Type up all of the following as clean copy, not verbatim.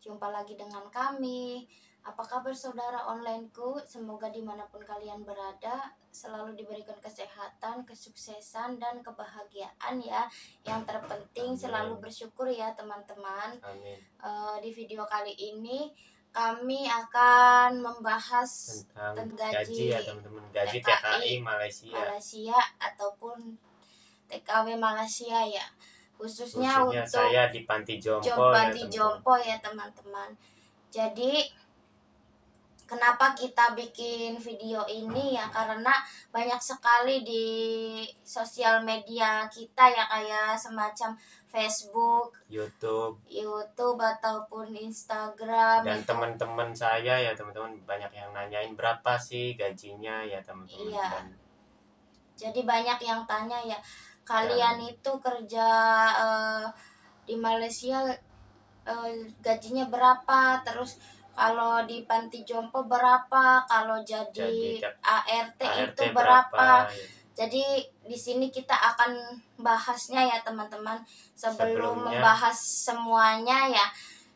Jumpa lagi dengan kami. Apa kabar saudara onlineku? Semoga dimanapun kalian berada selalu diberikan kesehatan, kesuksesan, dan kebahagiaan ya. Yang terpenting selalu bersyukur ya teman-teman. Amin. Di video kali ini kami akan membahas Tentang tentang gaji ya teman-teman, gaji TKI Malaysia. ataupun TKW Malaysia ya, khususnya Khususnya untuk saya di Panti Jompo ya Panti teman-teman. Jompo ya teman-teman. Jadi kenapa kita bikin video ini ya, karena banyak sekali di sosial media kita ya, kayak semacam Facebook, YouTube ataupun Instagram Dan itu. teman-teman saya ya teman-teman banyak yang nanyain berapa sih gajinya ya teman-teman. Iya. Dan Jadi banyak yang tanya ya, kalian itu kerja di Malaysia gajinya berapa, terus kalau di Panti Jompo berapa, kalau jadi ART itu berapa. ya. Jadi di sini kita akan bahasnya ya teman-teman. Sebelum Sebelumnya, membahas semuanya ya,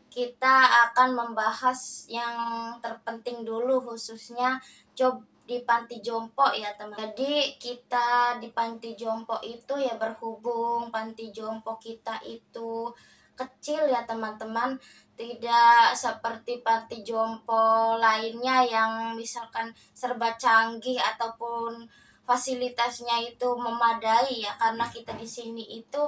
kita akan membahas yang terpenting dulu, khususnya job di Panti Jompo ya teman. Jadi kita di Panti Jompo itu ya, berhubung Panti Jompo kita itu kecil ya teman-teman, tidak seperti Panti Jompo lainnya yang misalkan serba canggih ataupun fasilitasnya itu memadai ya, karena kita di sini itu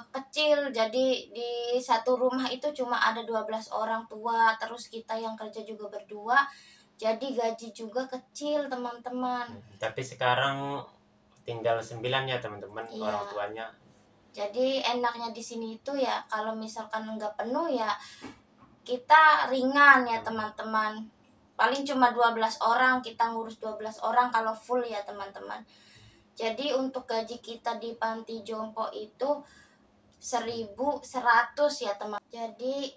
kecil. Jadi di satu rumah itu cuma ada 12 orang tua, terus kita yang kerja juga berdua, jadi gaji juga kecil teman-teman. Tapi sekarang tinggal 9 ya teman-teman, Iya. orang tuanya. Jadi enaknya di sini itu ya, kalau misalkan nggak penuh ya kita ringan ya teman-teman. Paling cuma 12 orang, kita ngurus 12 orang kalau full ya teman-teman. Jadi untuk gaji kita di Panti Jompo itu 1.100 ya teman. Jadi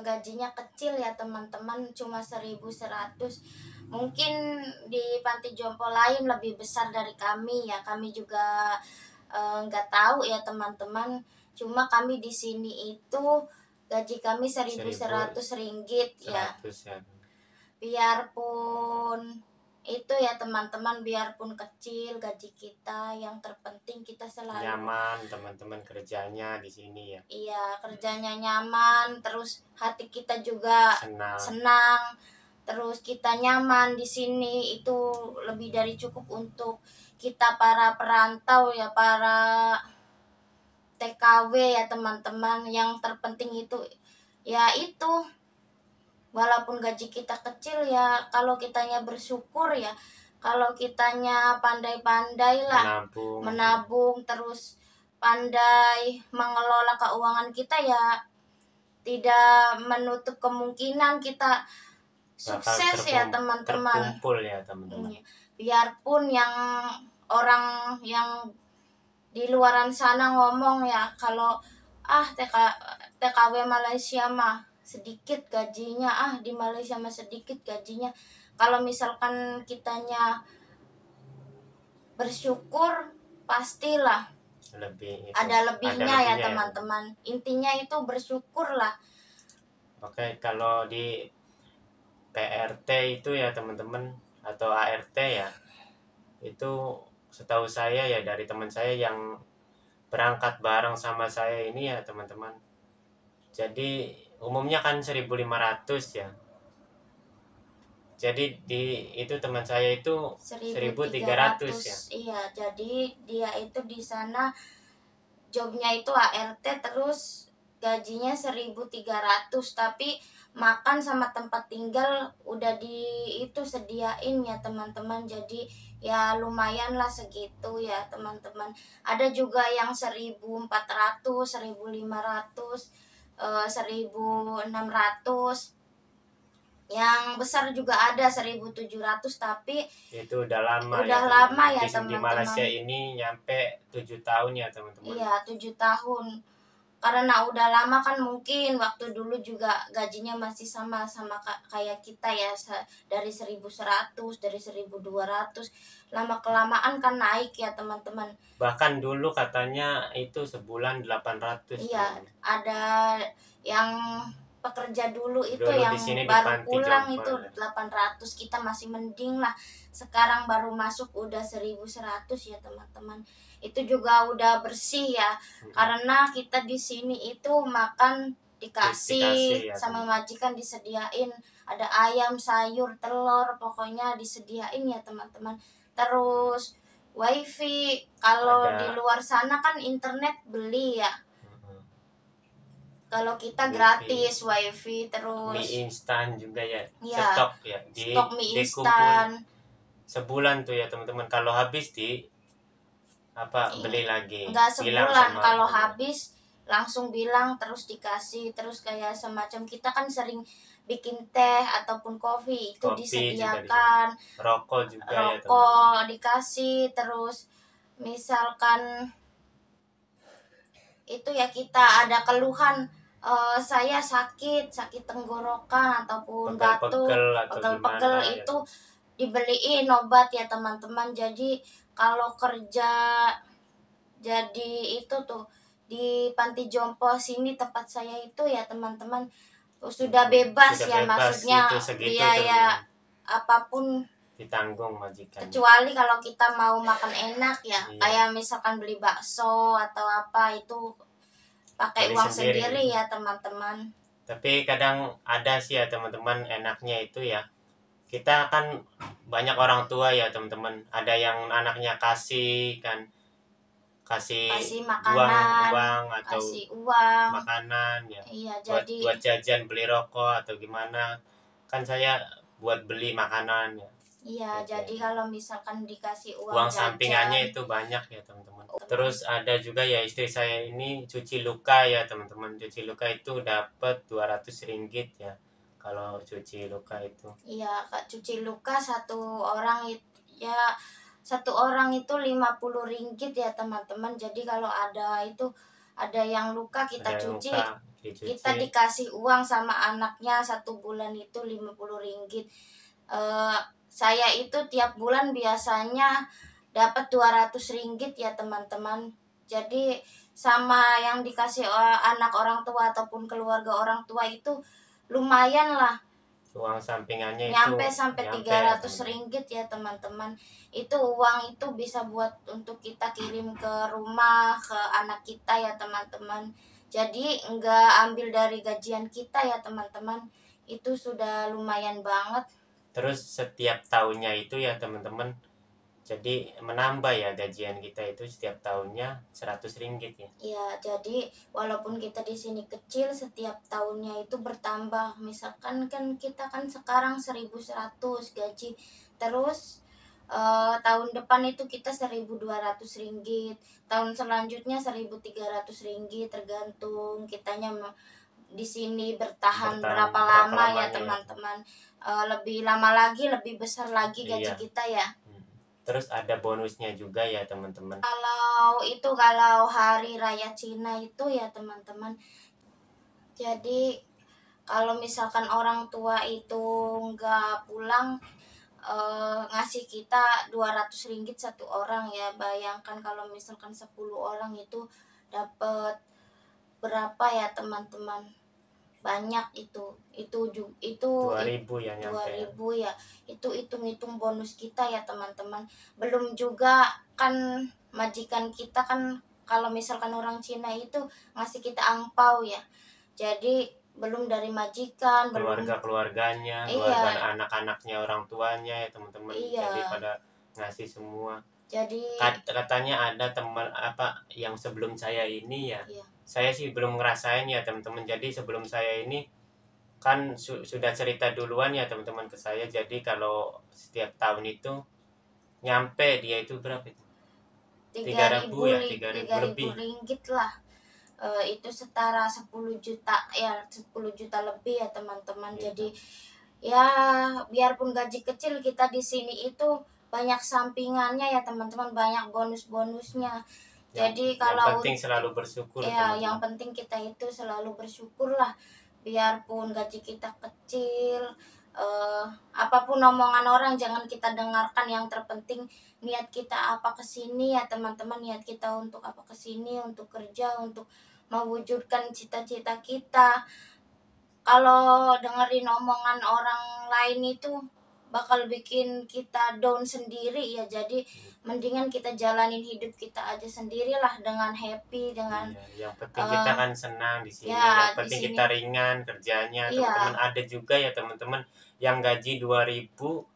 gajinya kecil ya teman-teman, cuma 1.100. Mungkin di Panti Jompo lain lebih besar dari kami ya, kami juga nggak tahu ya teman-teman. Cuma kami di sini itu gaji kami 1.100 ringgit ya. Biarpun itu ya teman-teman, biarpun kecil gaji kita, yang terpenting kita selalu nyaman teman-teman kerjanya di sini ya. Iya, kerjanya nyaman, terus hati kita juga senang, terus kita nyaman di sini, itu lebih dari cukup untuk kita para perantau ya, para TKW ya teman-teman. Yang terpenting itu ya itu, walaupun gaji kita kecil ya, kalau kitanya bersyukur ya, kalau kitanya pandai-pandai lah menabung, terus pandai mengelola keuangan kita ya, tidak menutup kemungkinan kita sukses ya teman-teman. Terkumpul ya teman-teman. Biarpun yang orang yang di luaran sana ngomong ya, kalau TKW Malaysia mah sedikit gajinya, di Malaysia mah sedikit gajinya. Kalau misalkan kitanya bersyukur, pastilah ada lebihnya ya teman-teman. Intinya itu bersyukurlah. Oke, kalau di PRT itu ya teman-teman, atau ART ya, itu setahu saya ya dari teman saya yang berangkat bareng sama saya ini ya teman-teman. Jadi umumnya kan 1.500 ya. Jadi itu teman saya itu 1.300 ya. Iya, jadi dia itu di sana jobnya itu ART, terus gajinya 1.300, tapi makan sama tempat tinggal udah itu sediain ya teman-teman. Jadi ya lumayan lah segitu ya teman-teman. Ada juga yang 1.400, 1.500, 1.600. Yang besar juga ada 1.700, tapi itu udah lama ya teman-teman. Di Malaysia ini nyampe 7 tahun ya teman-teman. Iya, 7 tahun. karena udah lama kan, mungkin waktu dulu juga gajinya masih sama kayak kita ya, dari 1.100, dari 1.200, lama kelamaan kan naik ya teman-teman. Bahkan dulu katanya itu sebulan 800, Iya, teman-teman. ada yang pekerja dulu itu Dulu yang di sini di baru panti pulang jompo itu ya. 800, kita masih mending lah. Sekarang baru masuk udah 1.100 ya teman-teman. Itu juga udah bersih ya, karena kita di sini itu makan dikasih ya, sama teman. majikan, disediain ada ayam, sayur, telur, pokoknya disediain ya teman-teman. Terus wifi, kalau di Ada luar sana kan internet beli ya, kalau kita wifi, gratis wifi. mie Terus instan juga ya, ya, stok ya, stok mie dikumpul instan. sebulan tuh ya teman-teman. Kalau habis beli lagi, Enggak bilang sebulan, sama kalau abang ya. habis langsung bilang, terus dikasih. Terus kayak semacam kita kan sering bikin teh ataupun kopi, itu Kopi juga disediakan, rokok juga ya teman-teman. rokok dikasih. Terus misalkan itu ya, kita ada keluhan, saya sakit tenggorokan ataupun batuk, Pegel-pegel atau pegel-pegel, gimana ya. itu dibeliin obat ya teman-teman. Jadi kalau kerja, jadi itu tuh di panti jompo sini tempat saya itu ya teman-teman, sudah bebas Sudah ya, bebas, maksudnya itu segitu biaya teman-teman. apapun Ditanggung majikan. kecuali kalau kita mau makan enak ya, Iya. kayak misalkan beli bakso atau apa, itu pakai Beli uang sendiri. sendiri ya teman-teman. Tapi kadang ada sih ya teman-teman, enaknya itu ya, kita kan banyak orang tua ya teman-teman, ada yang anaknya kasih Kasih makanan, uang atau kasih uang. makanan ya, Iya, buat jadi jajan, beli rokok atau gimana, kan saya buat beli makanan ya. iya, jadi kalau misalkan dikasih Uang jajan, sampingannya itu banyak ya teman-teman. Terus ada juga ya, istri saya ini cuci luka ya teman-teman. Cuci luka itu dapat 200 ringgit ya, kalau cuci luka itu. iya, Kak, cuci luka ya, satu orang itu 50 ringgit ya teman-teman. Jadi kalau ada yang luka, kita Ada cuci, luka kita dikasih uang sama anaknya, 1 bulan itu 50 ringgit. Saya itu tiap bulan biasanya dapat 200 ringgit ya teman-teman. Jadi sama yang dikasih anak orang tua ataupun keluarga orang tua itu lumayan lah, uang sampingannya nyampe itu sampai 300 ringgit ya teman-teman. Itu uang itu bisa buat untuk kita kirim ke rumah, ke anak kita ya teman-teman. Jadi enggak ambil dari gajian kita ya teman-teman, itu sudah lumayan banget. Terus setiap tahunnya itu ya teman-teman, jadi menambah ya gajian kita itu setiap tahunnya 100 ringgit ya. Ya, jadi walaupun kita di sini kecil, setiap tahunnya itu bertambah. Misalkan kan kita kan sekarang 1.100 gaji, terus tahun depan itu kita 1.200 ringgit, tahun selanjutnya 1.300 ringgit, tergantung kitanya di sini bertahan berapa lama ya teman-teman. Lebih lama lagi, lebih besar lagi gaji kita ya. Terus ada bonusnya juga ya teman-teman. Kalau hari raya Cina itu ya teman-teman, jadi kalau misalkan orang tua itu nggak pulang, ngasih kita 200 ringgit satu orang ya. Bayangkan kalau misalkan 10 orang itu dapat berapa ya teman-teman, banyak itu 2.000 ya, nyampe 2.000 ya. Itu hitung-hitung bonus kita ya teman-teman. Belum juga kan majikan kita kan, kalau misalkan orang Cina itu ngasih kita angpau ya, jadi belum dari majikan, keluarganya, keluarga anak-anaknya, orang tuanya ya teman-teman. Jadi pada ngasih semua. Jadi katanya ada teman yang sebelum saya ini ya, saya sih belum ngerasain ya teman-teman. Jadi sebelum saya ini kan sudah cerita duluan ya teman-teman ke saya. Jadi kalau setiap tahun itu nyampe dia itu berapa itu? 3.000 ya, 3.000 lebih ringgit lah. Itu setara 10 juta ya, 10 juta lebih ya teman-teman. Jadi ya, biarpun gaji kecil, kita di sini itu banyak sampingannya ya teman-teman, banyak bonus-bonusnya. Jadi yang kalau penting selalu bersyukur ya, teman-teman. yang penting kita itu selalu bersyukur lah, biarpun gaji kita kecil, apapun omongan orang jangan kita dengarkan. Yang terpenting niat kita apa kesini ya teman-teman, niat kita untuk apa kesini, untuk kerja, untuk mewujudkan cita-cita kita. Kalau dengerin omongan orang lain itu bakal bikin kita down sendiri ya. Jadi mendingan kita jalanin hidup kita aja sendirilah dengan happy, dengan Iya, yang penting kita eh kan senang di sini. ya Yang di penting sini. kita ringan kerjanya, teman-teman. Iya, Ada juga ya teman-teman yang gaji 2.000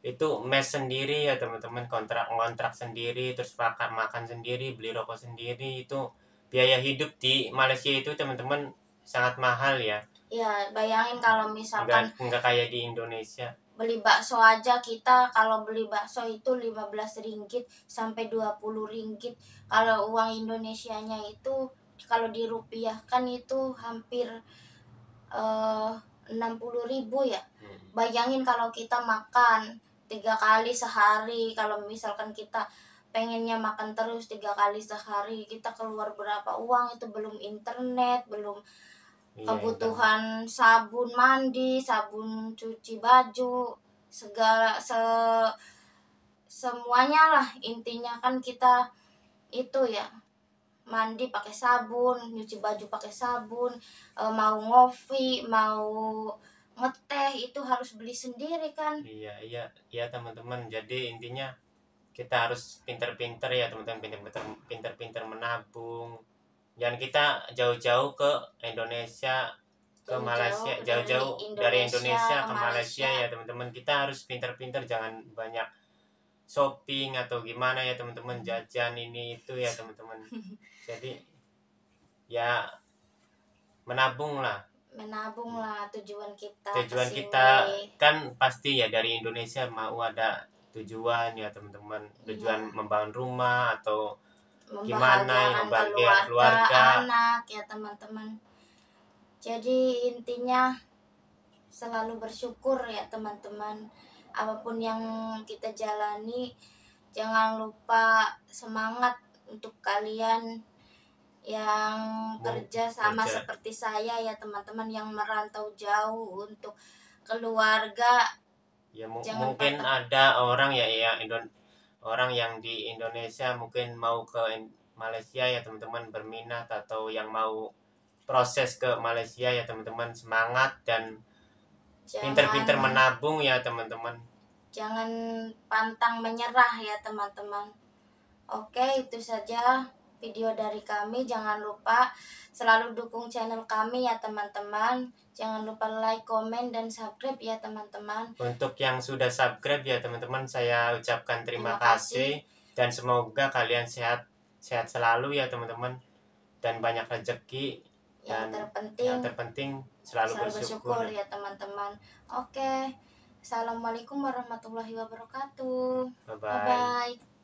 itu mes sendiri ya teman-teman, kontrak sendiri, terus makan makan sendiri, beli rokok sendiri. Itu biaya hidup di Malaysia itu teman-teman sangat mahal ya. ya bayangin kalau misalkan Enggak kayak di Indonesia. beli bakso aja, kita kalau beli bakso itu 15 ringgit sampai 20 ringgit. Kalau uang Indonesianya itu kalau dirupiahkan itu hampir 60.000 ya. Bayangin kalau kita makan 3 kali sehari, kalau misalkan kita pengennya makan terus 3 kali sehari, kita keluar berapa uang? Itu belum internet, belum Iya, kebutuhan sabun mandi, sabun cuci baju, segala semuanya lah. Intinya kan kita itu ya, mandi pakai sabun, nyuci baju pakai sabun, mau ngopi, mau ngeteh itu harus beli sendiri kan. Iya teman-teman. Jadi intinya kita harus pinter-pinter ya teman-teman, pinter-pinter menabung. Jangan kita jauh-jauh ke Indonesia, ke Malaysia, Jauh-jauh dari jauh-jauh dari Indonesia Indonesia ke ke Malaysia Malaysia. ya teman-teman. Kita harus pinter-pinter, jangan banyak shopping atau gimana ya teman-teman, jajan ini itu ya teman-teman. Jadi ya menabung lah. Tujuan kita Tujuan kesini. kita kan pasti ya dari Indonesia mau ada tujuan ya teman-teman, tujuan Iya, membangun rumah atau gimana ya, membahagiakan membahagia keluarga, keluarga. anak ya teman-teman. Jadi intinya selalu bersyukur ya teman-teman. Apapun yang kita jalani, jangan lupa semangat untuk kalian yang kerja sama Kerja seperti saya ya teman-teman, yang merantau jauh untuk keluarga. ya, Jangan mungkin patah. ada orang ya orang yang di Indonesia mungkin mau ke Malaysia ya teman-teman, berminat atau yang mau proses ke Malaysia ya teman-teman, semangat dan pinter-pinter Jangan menabung ya teman-teman. jangan pantang menyerah ya teman-teman. Oke, itu saja video dari kami. Jangan lupa selalu dukung channel kami ya teman-teman. Jangan lupa like, komen, dan subscribe ya teman-teman. Untuk yang sudah subscribe ya teman-teman, saya ucapkan terima Terima kasih. kasih. Dan semoga kalian sehat selalu ya teman-teman, dan banyak rezeki, dan yang terpenting selalu Selalu bersyukur. bersyukur ya teman-teman. Oke. Assalamualaikum warahmatullahi wabarakatuh. Bye Bye bye. bye.